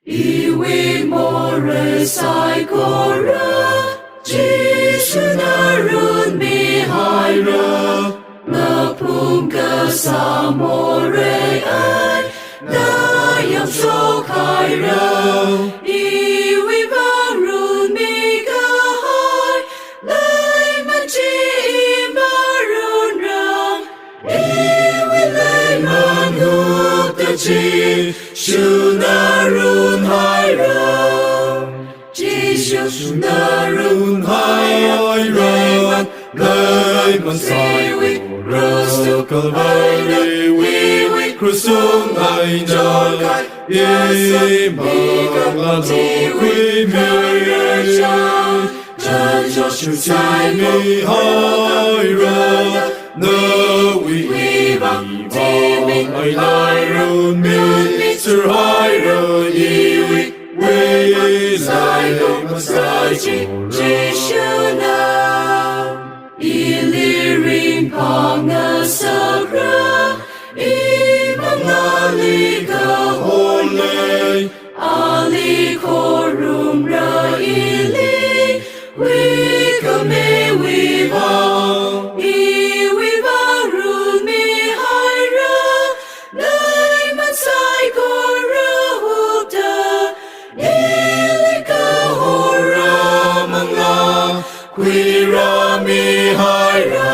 Iwi more sai kora, Jishu narun mi haira, Ngapung ka sa more ai, Dayam shok haira, Iwi barun mi kahai, Lai manchi imarun rang, Iwi lai man huk da chi, Shunarun haira, Jishu narun haira, Lai man sai Rusu kalvai we krusung ai jai ye ma ti we me jai Joshua sai mi haira no we bang ti ai lai run mi sir haira ye we sai ma sai Jishu na Ilirim pangasakra, imam nalika hole, ali korum ra ili, wikame wiva, iwiva rumi haira, naiman sai kora hukta, ilika hora manga, Quira mi haira,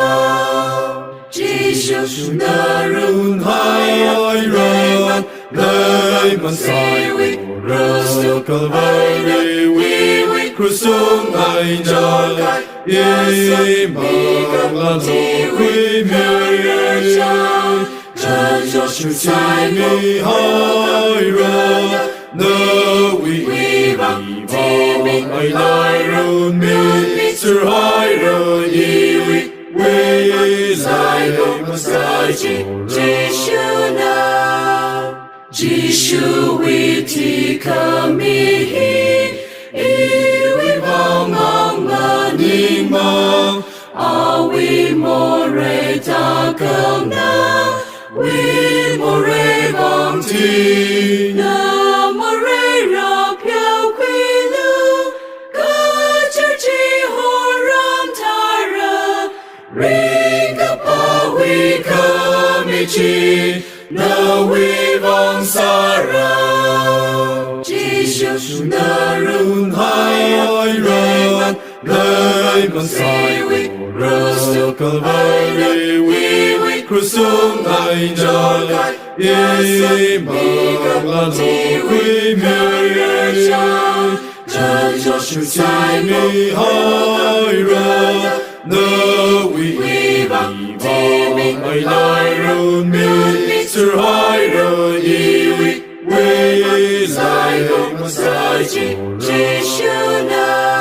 Jishu narun haira, Lai man sai Rusu kalvai we krusung ai jai ye ma ti me jai Joshua sai mi haira no we bang ti ai lai run mi Sir haira ye we zai ma sai Jishu na Jishu we ti kami iwi bang maning ma awi more takam na we more bang ti na more ra piao kwilu ka chi horam tara ringa pa we kamichi na we vang sara Jishu narun haira lai man sai Rusu kalvai we krusung ai jai ye ma ti me jai Joshua sai mi haira no we bang ti ai lai run mi Sir haira ye we zai ma sai Jishu na